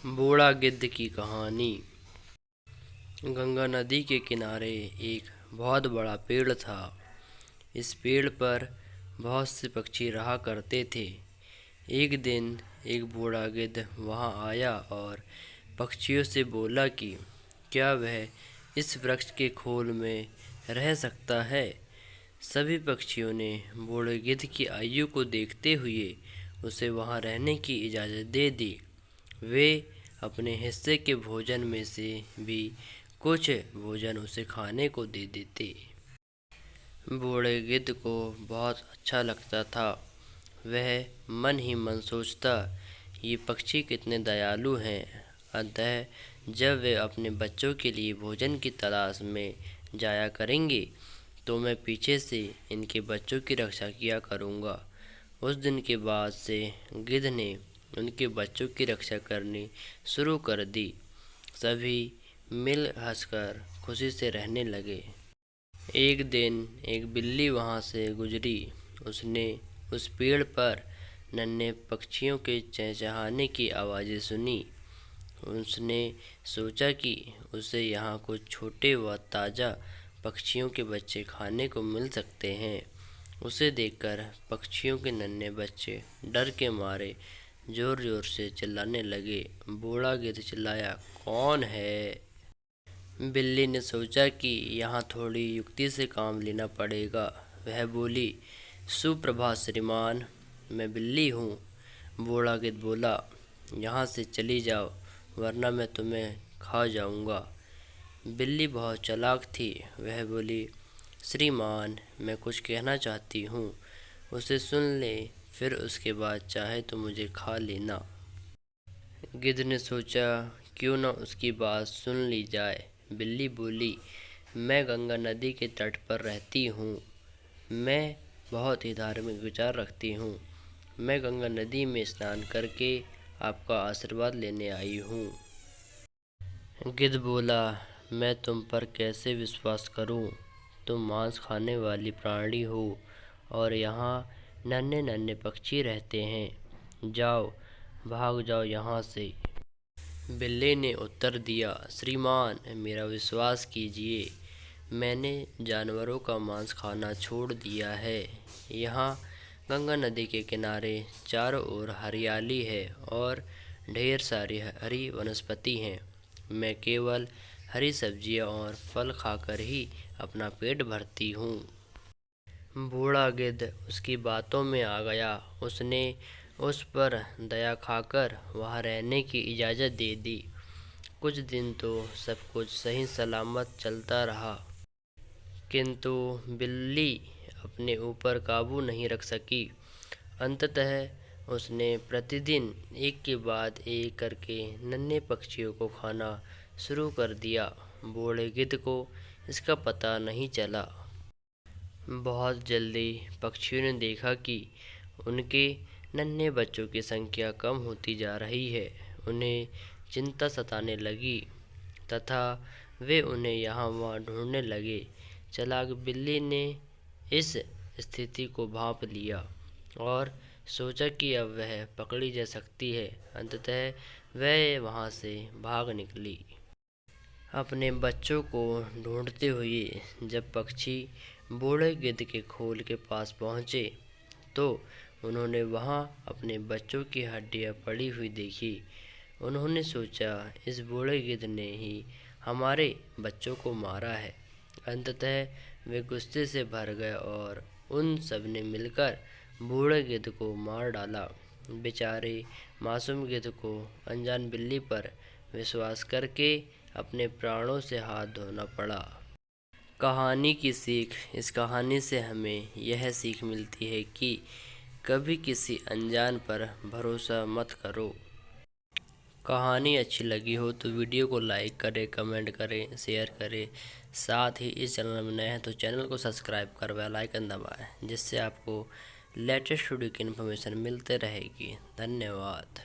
बूढ़ा गिद्ध की कहानी। गंगा नदी के किनारे एक बहुत बड़ा पेड़ था। इस पेड़ पर बहुत से पक्षी रहा करते थे। एक दिन एक बूढ़ा गिद्ध वहां आया और पक्षियों से बोला कि क्या वह इस वृक्ष के खोल में रह सकता है। सभी पक्षियों ने बूढ़े गिद्ध की आयु को देखते हुए उसे वहां रहने की इजाज़त दे दी। वे अपने हिस्से के भोजन में से भी कुछ भोजन उसे खाने को दे देते। बूढ़े गिद्ध को बहुत अच्छा लगता था। वह मन ही मन सोचता, ये पक्षी कितने दयालु हैं। अतः जब वे अपने बच्चों के लिए भोजन की तलाश में जाया करेंगे तो मैं पीछे से इनके बच्चों की रक्षा किया करूँगा। उस दिन के बाद से गिद्ध ने उनके बच्चों की रक्षा करनी शुरू कर दी। सभी मिल हंसकर खुशी से रहने लगे। एक दिन एक बिल्ली वहां से गुजरी। उसने उस पेड़ पर नन्हे पक्षियों के चहचहाने की आवाज़ें सुनी। उसने सोचा कि उसे यहाँ कुछ छोटे व ताज़ा पक्षियों के बच्चे खाने को मिल सकते हैं। उसे देखकर पक्षियों के नन्हे बच्चे डर के मारे जोर जोर से चिल्लाने लगे। बूढ़ा गिद्ध चिल्लाया, कौन है? बिल्ली ने सोचा कि यहाँ थोड़ी युक्ति से काम लेना पड़ेगा। वह बोली, सुप्रभात श्रीमान, मैं बिल्ली हूँ। बूढ़ा गिद्ध बोला, यहाँ से चली जाओ वरना मैं तुम्हें खा जाऊँगा। बिल्ली बहुत चालाक थी। वह बोली, श्रीमान, मैं कुछ कहना चाहती हूँ, उसे सुन ले, फिर उसके बाद चाहे तो मुझे खा लेना। गिद्ध ने सोचा, क्यों न उसकी बात सुन ली जाए। बिल्ली बोली, मैं गंगा नदी के तट पर रहती हूँ। मैं बहुत ही धार्मिक विचार रखती हूँ। मैं गंगा नदी में स्नान करके आपका आशीर्वाद लेने आई हूँ। गिद्ध बोला, मैं तुम पर कैसे विश्वास करूँ? तुम मांस खाने वाली प्राणी हो और यहाँ नन्हे नन्हे पक्षी रहते हैं। जाओ, भाग जाओ यहाँ से। बिल्ली ने उत्तर दिया, श्रीमान, मेरा विश्वास कीजिए, मैंने जानवरों का मांस खाना छोड़ दिया है। यहाँ गंगा नदी के किनारे चारों ओर हरियाली है और ढेर सारी हरी वनस्पति हैं। मैं केवल हरी सब्जियाँ और फल खाकर ही अपना पेट भरती हूँ। बूढ़ा गिद्ध उसकी बातों में आ गया। उसने उस पर दया खाकर वहाँ रहने की इजाज़त दे दी। कुछ दिन तो सब कुछ सही सलामत चलता रहा, किंतु बिल्ली अपने ऊपर काबू नहीं रख सकी। अंततः उसने प्रतिदिन एक के बाद एक करके नन्हे पक्षियों को खाना शुरू कर दिया। बूढ़े गिद्ध को इसका पता नहीं चला। बहुत जल्दी पक्षियों ने देखा कि उनके नन्हे बच्चों की संख्या कम होती जा रही है। उन्हें चिंता सताने लगी तथा वे उन्हें यहाँ वहाँ ढूंढने लगे। चालाक बिल्ली ने इस स्थिति को भांप लिया और सोचा कि अब वह पकड़ी जा सकती है। अंततः वह वहाँ से भाग निकली। अपने बच्चों को ढूंढते हुए जब पक्षी बूढ़े गिद्ध के खोल के पास पहुँचे तो उन्होंने वहाँ अपने बच्चों की हड्डियाँ पड़ी हुई देखी। उन्होंने सोचा, इस बूढ़े गिद्ध ने ही हमारे बच्चों को मारा है। अंततः वे गुस्से से भर गए और उन सब ने मिलकर बूढ़े गिद्ध को मार डाला। बेचारे मासूम गिद्ध को अनजान बिल्ली पर विश्वास करके अपने प्राणों से हाथ धोना पड़ा। कहानी की सीख। इस कहानी से हमें यह सीख मिलती है कि कभी किसी अनजान पर भरोसा मत करो। कहानी अच्छी लगी हो तो वीडियो को लाइक करें, कमेंट करें, शेयर करें। साथ ही इस चैनल में नए हैं तो चैनल को सब्सक्राइब कर बेल आइकन दबाएं, जिससे आपको लेटेस्ट वीडियो की इन्फॉर्मेशन मिलते रहेगी। धन्यवाद।